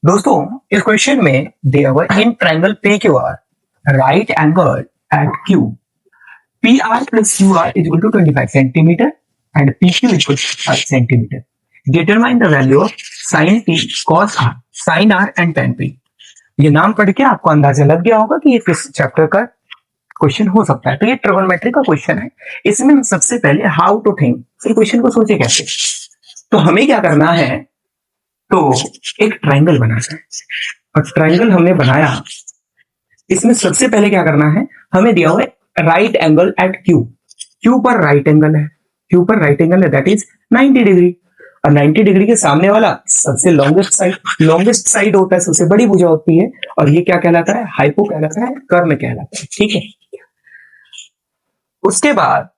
दोस्तों इस क्वेश्चन में दिया हुआ in triangle PQR right angle at Q PR plus QR is equal to 25 centimeter and PQ is equal to 5 centimeter. Determine the value of sin T, cos R, sin R and tan P. ये नाम पढ़ के आपको अंदाजा लग गया होगा कि ये किस चैप्टर का क्वेश्चन हो सकता है। तो ये ट्रिगोनोमेट्री का क्वेश्चन है। इसमें हम सबसे पहले हाउ टू थिंक, फिर क्वेश्चन को सोचे कैसे। तो हमें क्या करना है, तो एक ट्रायंगल बनाना है और ट्रायंगल हमने बनाया। इसमें सबसे पहले क्या करना है, हमें दिया हुआ है right angle at Q। Q पर राइट एंगल है, Q पर राइट एंगल है, दैट इज 90 डिग्री। और 90 डिग्री के सामने वाला सबसे लॉन्गेस्ट साइड होता है, सबसे बड़ी भुजा होती है, और ये क्या कहलाता है, हाइपो कहलाता है, कर्ण कहलाता है। ठीक है, उसके बाद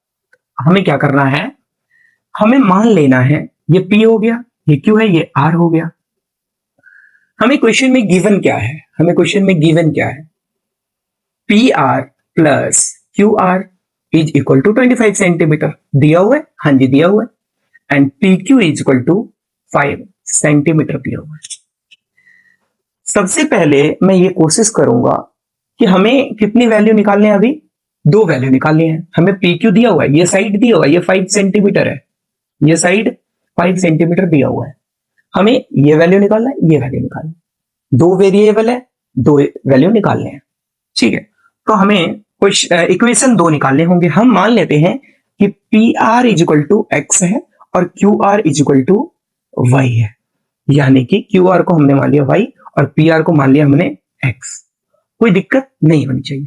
हमें क्या करना है, हमें मान लेना है ये P हो गया, ये Q है, ये R हो गया। हमें क्वेश्चन में गिवन क्या है, PR plus QR is equal to 25 centimetre दिया हुआ है। हाँ जी, दिया हुआ है। And PQ is equal to 5 centimetre दिया हुआ है। सबसे पहले मैं ये कोशिश करूंगा कि हमें कितनी वैल्यू निकालने हैं, अभी 2 वैल्यू निकालनी है। हमें PQ दिया हुआ है, ये साइड दिया हुआ है, ये 5 सेंटीमीटर है, ये साइड 5 सेंटीमीटर दिया हुआ है। हमें ये वैल्यू निकालना है, ये वैल्यू निकालना है। 2 वेरिएबल है, 2 वैल्यू निकालने हैं। ठीक है, तो हमें इक्वेशन 2 निकालने होंगे। हम मान लेते हैं कि PR is equal to X है और QR is equal to Y है, यानी कि QR को हमने मान लिया y और PR को मान लिया हमने x। कोई दिक्कत नहीं होनी चाहिए।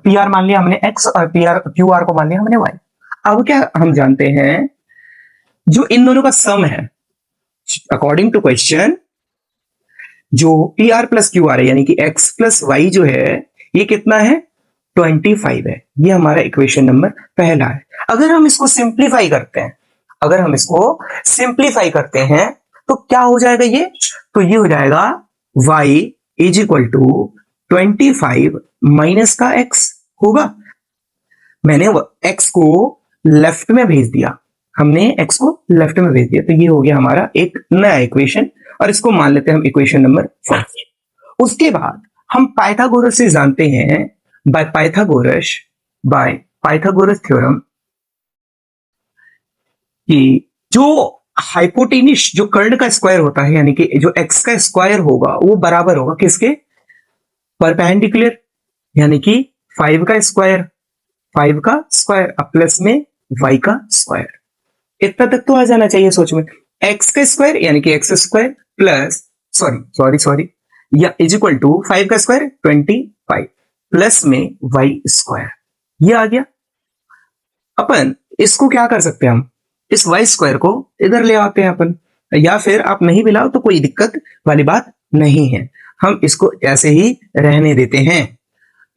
PR मान लिया हमने x और QR को मान लिया हमने y। अब क्या हम जानते हैं, जो इन दोनों का सम है, अकॉर्डिंग टू क्वेश्चन, जो PR प्लस QR है यानी कि x प्लस वाई जो है, ये कितना है, 25 है। ये हमारा इक्वेशन नंबर पहला है। अगर हम इसको सिंप्लीफाई करते हैं, तो क्या हो जाएगा ये, तो ये हो जाएगा y is equal to 25 minus का x होगा। मैंने x को लेफ्ट में भेज दिया, तो ये हो गया हमारा एक नया इक्वेशन, और इसको मान लेते हैं हम इक्वेशन नंबर 4। उसके बाद हम पाइथागोरस से जानते हैं, बाय पाइथागोरस थ्योरम, कि जो हाइपोटेनिस, जो कर्ण का स्क्वायर होता है, यानी कि जो x का स्क्वायर होगा वो बराबर होगा किसके, परपेंडिकुलर, यानी कि 5 का स्क्वायर प्लस में y का स्क्वायर। इतना तक तो आ जाना चाहिए सोच में। x का स्क्वायर यानी कि x स्क्वायर प्लस सॉरी या इज इक्वल टू 5 का स्क्वायर 25 प्लस में y स्क्वायर, ये आ गया। अपन इसको क्या कर सकते हैं, हम इस y स्क्वायर को इधर ले आते हैं अपन, या फिर आप नहीं भी लाओ तो कोई दिक्कत वाली बात नहीं है, हम इसको ऐसे ही रहने देते हैं।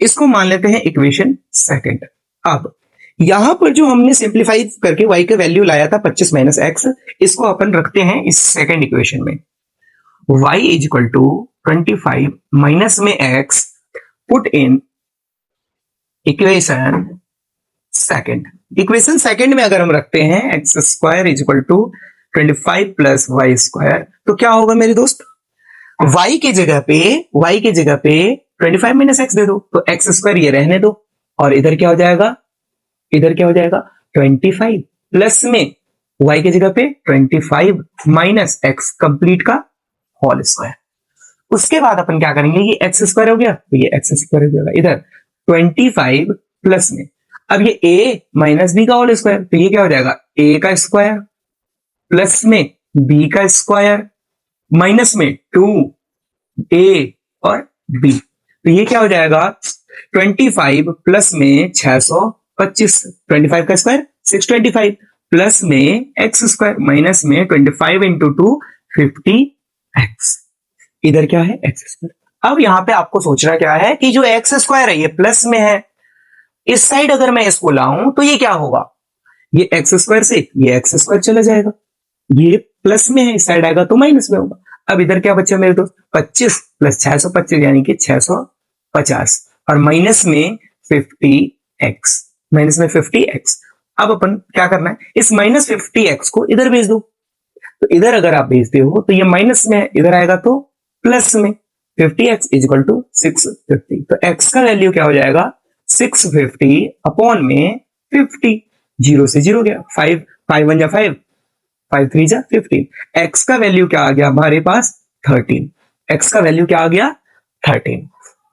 इसको मान लेते हैं इक्वेशन सेकंड। अब यहां पर जो हमने सिंप्लीफाई करके y का वैल्यू लाया था 25 माइनस एक्स, इसको अपन रखते हैं इस सेकंड इक्वेशन में। y is equal to 25 minus में x, put in equation second में अगर हम रखते हैं X square is equal to 25 plus Y square, तो क्या होगा मेरे दोस्त, y की जगह पे 25 माइनस एक्स दे दो, तो एक्स स्क्वायर ये रहने दो, और इधर क्या हो जाएगा 25 प्लस में y की जगह पे 25 माइनस एक्स कंप्लीट का होल स्क्वायर। उसके बाद अपन क्या करेंगे, ये एक्स स्क्वायर हो गया, तो ये एक्स स्क्वायर हो जाएगा इधर 25 प्लस में, अब ये a माइनस बी का होल स्क्वायर, तो ये क्या हो जाएगा, a का स्क्वायर प्लस में b का स्क्वायर माइनस में 2a और b, तो ये क्या हो जाएगा 25 प्लस में 625, 25 का स्क्वायर 625 प्लस में एक्स स्क्वायर माइनस में 25 इंटू 2 50x, इधर क्या है एक्स स्क्वायर। अब यहां पे आपको सोचना क्या है कि जो एक्स स्क्वायर है ये प्लस में है, इस साइड अगर मैं इसको लाऊं तो ये क्या होगा, ये एक्स स्क्वायर से ये एक्स स्क्वायर चला जाएगा, ये प्लस में है, इस साइड आएगा तो माइनस में होगा। अब इधर क्या बचा मेरे दोस्त, 25 प्लस 625 यानी कि 650, और माइनस में 50x, अब अपन क्या करना है, इस माइनस 50x को इधर भेज दो, तो इधर अगर आप भेजते हो तो ये माइनस में इधर आएगा तो प्लस में 50x इज इक्वल टू 650। तो x का वैल्यू क्या हो जाएगा 650 अपॉन में 50, 0 से 0 गया, 5 5 1 जा 5, 5 3 जा 15। x का वैल्यू क्या आ गया हमारे पास 13। x का वैल्यू क्या आ गया 13।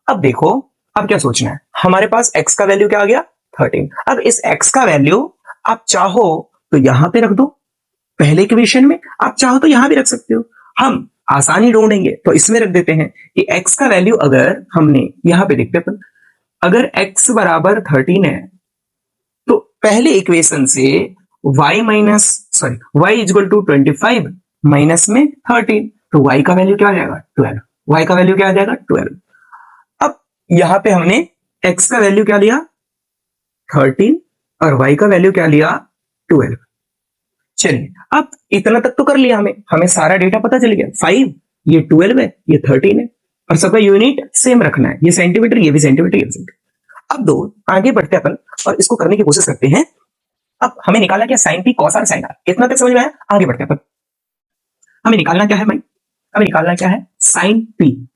अब देखो अब क्या सोचना है, हमारे पास x का वैल्यू क्या आ गया 13। अब इस x का वैल्यू आप चाहो तो यहां पे रख दो पहले इक्वेशन में, आप चाहो तो यहां भी रख सकते हो। हम आसानी ढूंढेंगे तो इसमें रख देते हैं कि x का वैल्यू अगर हमने यहां पे देखते अपन, अगर x बराबर 13 है तो पहले इक्वेशन से y minus sorry y is equal to 25 minus में 13, तो y का वैल्यू क्या आ जाएगा 12। y का वैल्यू क्या आ जाएगा 12। अब यहां पे हमने x का वैल्यू क्या लिया 13 और y का वैल्यू क्या लिया 12। चलिए अब इतना तक तो कर लिया, हमें सारा डेटा पता चल गया, 5 ये 12 है ये 13 है और सबका यूनिट सेम रखना है, ये सेंटीमीटर ये भी सेंटीमीटर ये भी सेंटीमीटर। अब दो आगे बढ़ते अपन और इसको करने की कोशिश करते हैं। अब हमें निकालना क्या sine P cos R sine R, इतना तक समझ में आया। आगे बढ़ते हैं अपन, हमें निकालना क्या है भाई, हमें निकालना क्या है साइन पी,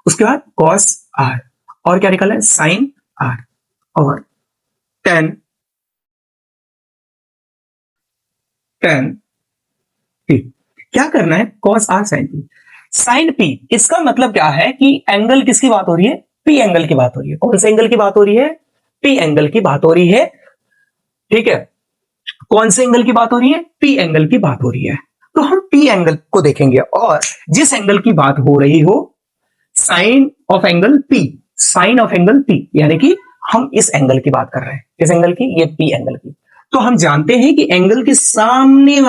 उसके बाद कॉस आर और क्या निकालना है साइन आर और टेन पी। क्या करना है cos R sine P. Sine P इसका मतलब क्या है कि एंगल किसकी बात हो रही है पी एंगल की बात हो रही है। कौन से एंगल की बात हो रही है पी एंगल की बात हो रही है, ठीक है। कौन से एंगल की बात हो रही है पी एंगल की बात हो रही है। तो हम पी एंगल को देखेंगे और जिस एंगल की बात हो रही हो साइन ऑफ एंगल पी, यानी कि हम इस एंगल की बात कर रहे हैं, इस एंगल की, ये पी एंगल की। तो हम जानते हैं कि एंगल के सामने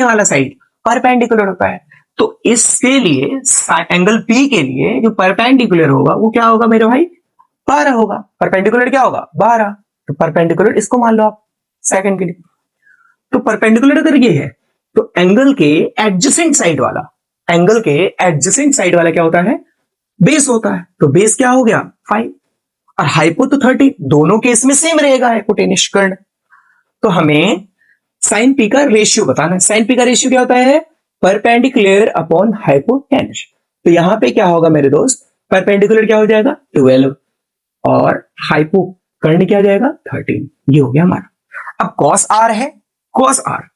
वाला साइड परपेंडिकुलर होता है। तो इसके लिए एंगल पी के लिए जो परपेंडिकुलर होगा वो क्या होगा मेरे भाई 12 होगा। परपेंडिकुलर क्या होगा 12, तो परपेंडिकुलर इसको मान लो आप सेकंड के लिए। तो परपेंडिकुलर अगर ये है तो एंगल के एडजेसेंट साइड वाला क्या होता है बेस होता है। तो बेस क्या हो गया 5 और हाइपो तो 30, दोनों केस में सेम रहेगा हाइपोटेन्यूज कर्ण। तो हमें साइन पी का रेशियो बताना है। साइन पी का रेशियो क्या होता है परपेंडिकुलर अपॉन हाइपोटेन्यूज। तो यहां पे क्या होगा मेरे दोस्त परपेंडिकुलर क्या हो जाएगा 12 और हाइपो कर्ण क्या जाएगा 13, ये हो गया हमारा। अब कॉस आर है, कॉस आर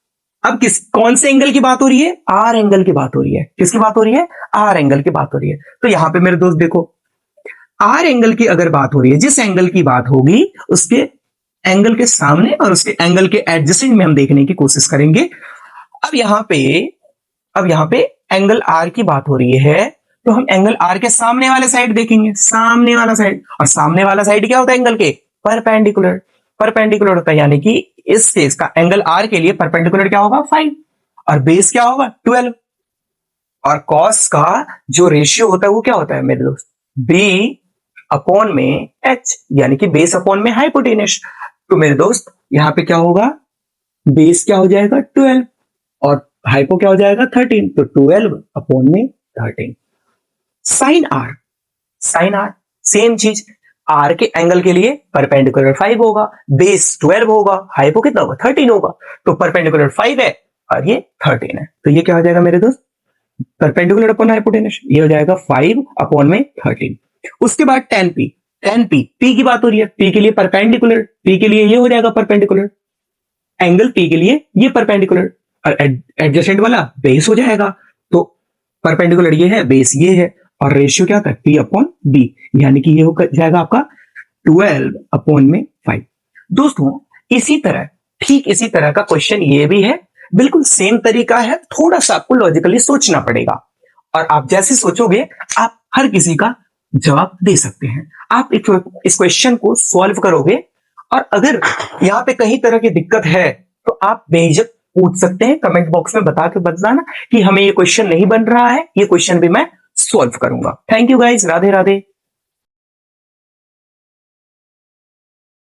अब कौन से एंगल की बात हो रही है आर एंगल की बात हो रही है। किसकी बात हो रही है आर एंगल की बात हो रही है। तो यहां पे मेरे दोस्त देखो आर एंगल की अगर बात हो रही है, जिस एंगल की बात होगी उसके एंगल के सामने और उसके एंगल के एडजेसेंट में हम देखने की कोशिश करेंगे। अब यहां पे एंगल आर की बात हो रही है तो हम एंगल आर के सामने वाले साइड देखेंगे, सामने वाला साइड। और सामने वाला साइड क्या होता है एंगल के परपेंडिकुलर होता है, यानी कि इस केस का एंगल आर के लिए परपेंडिकुलर क्या होगा 5 और बेस क्या होगा 12। और कॉस का जो रेशियो होता है वो क्या होता है मेरे दोस्त बी अपॉन में एच, यानी कि बेस अपॉन में हाइपोटेन्यूज। तो मेरे दोस्त यहां पे क्या होगा बेस क्या हो जाएगा 12 और हाइपो क्या हो जाएगा 13, तो 12 अपॉन में 13। साइन आर सेम चीज, आर के एंगल के लिए परपेंडिकुलर 5 होगा, बेस 12 होगा, हाइपो कितना होगा 13 होगा। तो परपेंडिकुलर 5 है और ये 13 है, तो ये क्या हो जाएगा मेरे दोस्त परपेंडिकुलर अपॉन हाइपोटेन्यूज, ये हो जाएगा 5 अपॉन में 13। उसके बाद टेन पी की बात हो रही है, पी के लिए परपेंडिकुलर, पी के लिए ये हो जाएगा परपेंडिकुलर, एंगल पी के लिए ये परपेंडिकुलर और एडजेसेंट वाला बेस हो जाएगा। तो परपेंडिकुलर ये है बेस ये है और रेशियो क्या होता है पी अपॉन बी, यानी कि ये हो जाएगा आपका 12 अपॉन में 5। दोस्तों ठीक इसी तरह का क्वेश्चन ये भी है, बिल्कुल सेम तरीका है, थोड़ा सा आपको लॉजिकली सोचना पड़ेगा और आप जैसे सोचोगे आप हर किसी का जवाब दे सकते हैं। आप इस क्वेश्चन को सॉल्व करोगे और अगर यहाँ पे कहीं तरह की दिक्कत है तो आप बेझिझक पूछ सकते हैं, कमेंट बॉक्स में बता के बताना कि हमें ये क्वेश्चन नहीं बन रहा है, ये क्वेश्चन भी मैं सॉल्व करूंगा। Thank you guys, Radhe Radhe.